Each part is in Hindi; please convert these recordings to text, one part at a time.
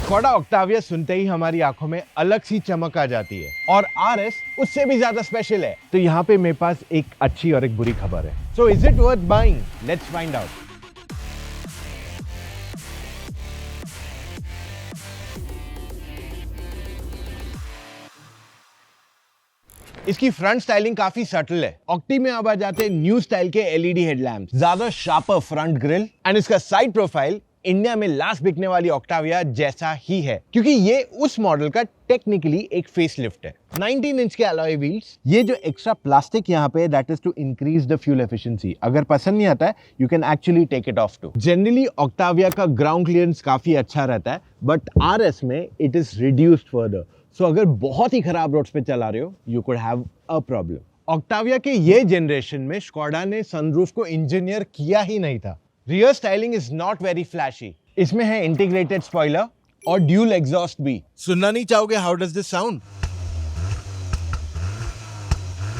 स्कोडा ऑक्टाविया सुनते ही हमारी आंखों में अलग सी चमक आ जाती है और आरएस उससे भी ज्यादा स्पेशल है। तो यहाँ पे मेरे पास एक अच्छी और एक बुरी खबर है। So is it worth buying? Let's find out. इसकी फ्रंट स्टाइलिंग काफी सटल है। ऑक्टी में अब आ जाते हैं न्यू स्टाइल के एलईडी हेडलैम्प, ज्यादा शार्पर फ्रंट ग्रिल एंड इसका साइड प्रोफाइल इंडिया में लास्ट बिकने वाली ऑक्टाविया जैसा ही है, क्योंकि ये उस मॉडल का टेक्निकली एक फेसलिफ्ट है। 19 इंच के अलॉय व्हील्स, ये जो एक्स्ट्रा प्लास्टिक यहाँ पे that is to increase the fuel efficiency. अगर पसंद नहीं आता है you can actually take it off too. Generally Octavia का ग्राउंड क्लियरेंस काफी अच्छा रहता है, बट आरएस में it is reduced further. So अगर बहुत ही खराब रोड्स पे चला रहे हो you could have a problem. Octavia के ये जनरेशन में स्कोडा ने सनरूफ को इंजीनियर किया ही नहीं था। Rear styling is not very flashy. इसमें है इंटीग्रेटेड स्पॉइलर और ड्यूल एग्जॉस्ट भी। सुनना नहीं चाहोगे हाउ डज दिस साउंड?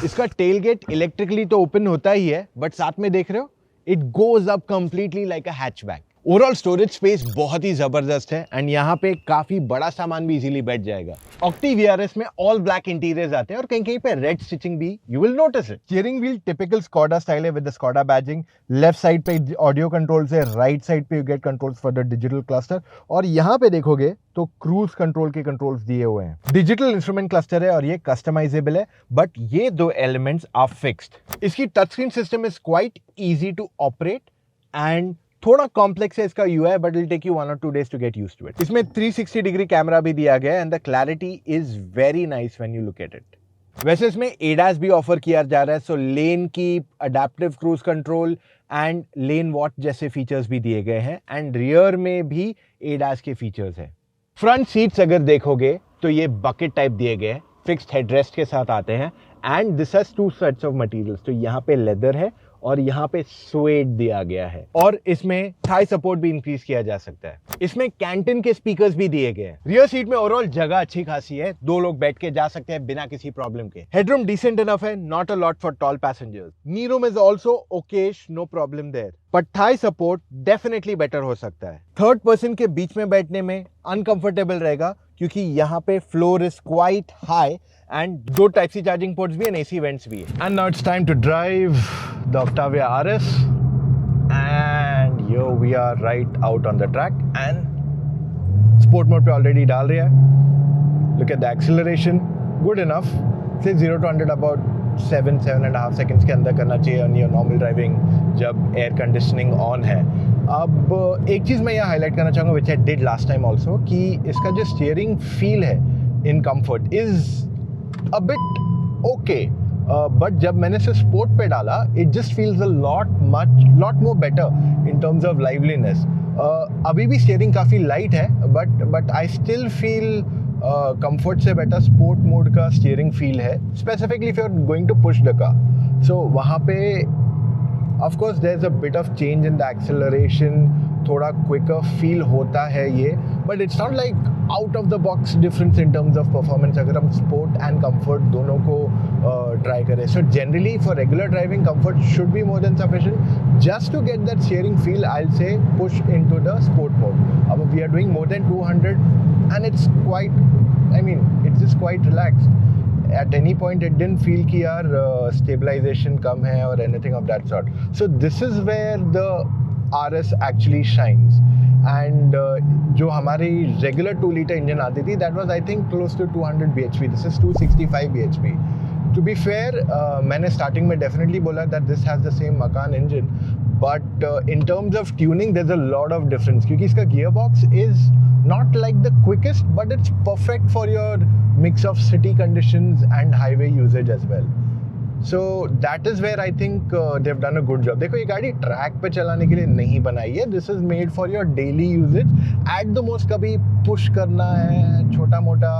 इसका टेलगेट इलेक्ट्रिकली तो ओपन होता ही है, बट साथ में देख रहे हो it goes up completely like a hatchback. Overall storage space बहुत ही जबरदस्त है एंड यहाँ पे काफी बड़ा सामान भी इजीली बैठ जाएगा। ऑक्टी वीआरएस में ऑल ब्लैक इंटीरियर्स आते हैं और कहीं कहीं पे रेड स्टिचिंग भी you will notice it. Steering wheel typical Skoda style है with the Skoda badging. Left side पे ऑडियो कंट्रोल्स है, राइट साइड पे you get controls for the digital cluster, और यहाँ पे देखोगे तो क्रूज कंट्रोल के कंट्रोल्स दिए हुए हैं। डिजिटल इंस्ट्रूमेंट क्लस्टर है और ये कस्टमाइजेबल है, बट ये दो एलिमेंट्स आर फिक्स्ड। इसकी touch screen system is quite easy to operate and थोड़ा कॉम्प्लेक्स है इसका UI, but will take you 1 or 2 days to get used to it। इसमें 360 डिग्री कैमरा भी दिया गया है and the clarity is very nice when you look at it. वैसे इसमें एडास भी ऑफर किया जा रहा है, so lane keep, adaptive cruise control and lane watch जैसे फीचर्स भी दिए गए हैं एंड रियर में भी एडास के फीचर्स है। फ्रंट सीट्स अगर देखोगे तो ये बकेट टाइप दिए गए हैं, फिक्स्ड हेडरेस्ट के साथ आते हैं and this has 2 sets of materials. तो यहाँ पे लेदर है और यहाँ पे स्वेड दिया गया है और इसमें थाई सपोर्ट भी इंक्रीज किया जा सकता है। इसमें कैंटन के स्पीकर्स भी दिए गए हैं। रियर सीट में ओवरऑल जगह अच्छी खासी है, 2 लोग बैठ के जा सकते हैं बिना किसी प्रॉब्लम के। हेडरूम डिसेंट इनफ है, not a lot for tall passengers. Knee room is also okayish, no problem there, but thigh support definitely better हो सकता है। थर्ड पर्सन के बीच में बैठने में अनकंफर्टेबल रहेगा क्योंकि यहाँ पे floor is quite high and 2 type C charging ports भी है, एसी वेंट्स भी है। And now it's time to drive the Octavia RS and here we are right out on the track and sport mode पे ऑलरेडी डाल रहा है। Look at the acceleration, good enough. से 0 to 100 अबाउट 7.5 सेकंड्स के अंदर करना चाहिए ऑन योर नॉर्मल ड्राइविंग जब एयर कंडीशनिंग ऑन है। अब एक चीज़ मैं यहाँ हाईलाइट करना चाहूँगा which I did last time also, कि इसका जो स्टीयरिंग फील है in comfort is a bit okay, but जब मैंने इसे स्पोर्ट पे डाला it just feels a lot more better in terms of liveliness. अभी भी स्टीयरिंग काफ़ी लाइट है, but I still feel comfort से बेटर स्पोर्ट मोड का स्टीयरिंग फील है, specifically if you are going to push the car. So वहाँ पे of course there is a bit of change in the acceleration, थोड़ा क्विकर फील होता है ये, but it's not like out of the box difference in terms of performance अगर हम स्पोर्ट एंड कंफर्ट दोनों को ट्राई करें। So generally for regular driving comfort should be more than sufficient. Just to get that steering feel I will say push into the sport mode. अब we are doing more than 200 and it's quite, I mean it's just quite relaxed. At any point it didn't feel कि यार stabilization कम है or anything of that sort. So this is where the RS actually shines. And जो हमारी regular 2 liter engine आती थी that was I think close to 200 bhp. This is 265 bhp. To be fair, मैंने starting में definitely बोला that this has the same Macan engine, but in terms of tuning there's a lot of difference क्योंकि इसका gearbox is not like the quickest, but it's perfect for your mix of city conditions and highway usage as well. So that is where I think they've done a good job. देखो ये गाड़ी ट्रैक पे चलाने के लिए नहीं बनाई है, this is made for your daily usage. At the most कभी push करना है, छोटा मोटा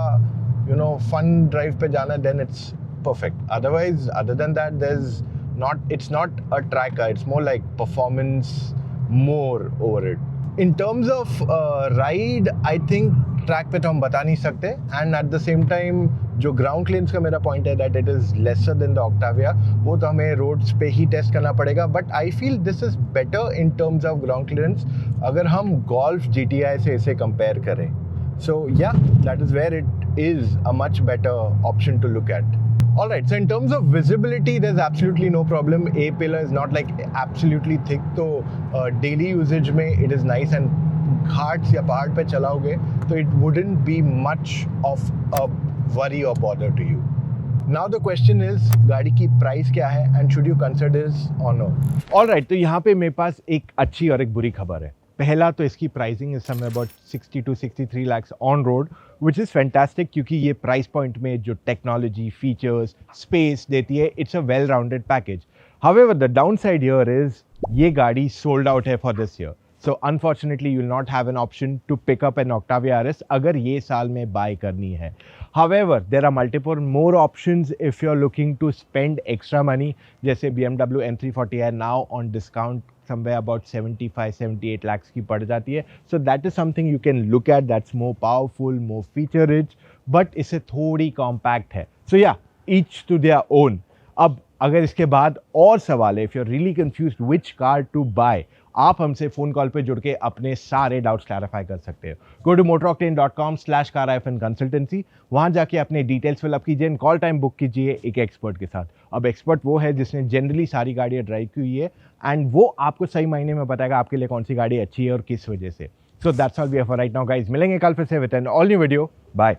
you know fun drive पे जाना, then it's perfect. Otherwise, other than that, it's not a tracker, it's more like performance more over it. In terms of ride, I think track पे तो हम बता नहीं सकते, and at the same time जो ग्राउंड क्लियरेंस का मेरा पॉइंट है that it is lesser than the Octavia, वो तो हमें रोड्स पे ही टेस्ट करना पड़ेगा, but I feel this is better in terms of ground clearance अगर हम गोल्फ GTI से इसे कंपेयर करें। So yeah, that is where it is a much better option to look at. All right, so in terms of visibility, there's absolutely no problem. A pillar is not like absolutely thick, so daily usage में it is nice, and घाट या पहाड़ पे चलाओगे तो it wouldn't be much of a worry or bother to you. Now the question is, गाड़ी की प्राइस क्या है and should you consider this or no? All right, तो यहाँ पे मेरे पास एक अच्छी और एक बुरी खबर है. पहला तो इसकी प्राइसिंग इस समय about 60 to 63 lakhs on road, which is fantastic, क्योंकि ये प्राइस पॉइंट में जो टेक्नोलॉजी, फीचर्स, स्पेस देती है, it's a well rounded package. However the down side here is ये गाड़ी सोल्ड आउट है for this year. So unfortunately you will not have an option to pick up an Octavia RS अगर ये साल में बाय करनी है. However, there are multiple more options if you're looking to spend extra money. जैसे BMW M340 है now on discount somewhere about 75-78 lakhs की पड़ जाती है. So that is something you can look at. That's more powerful, more feature rich, but इससे थोड़ी compact है. So yeah, each to their own. अब अगर इसके बाद और सवाल है, if you're really confused which car to buy, आप हमसे फ़ोन कॉल पे जुड़ के अपने सारे डाउट्स क्लैरिफाई कर सकते हो. Go to motoroctane.com/car-consultancy. वहाँ जाके अपने डिटेल्स फिलअप कीजिए, कॉल टाइम बुक कीजिए एक एक्सपर्ट के साथ. अब एक्सपर्ट वो है जिसने जनरली सारी गाड़ियाँ ड्राइव की हुई है, एंड वो आपको सही मायने में बताएगा आपके लिए कौन सी गाड़ी अच्छी है और किस वजह से. So that's all we have for right now guys. मिलेंगे कल फिर से with an all new video. Bye.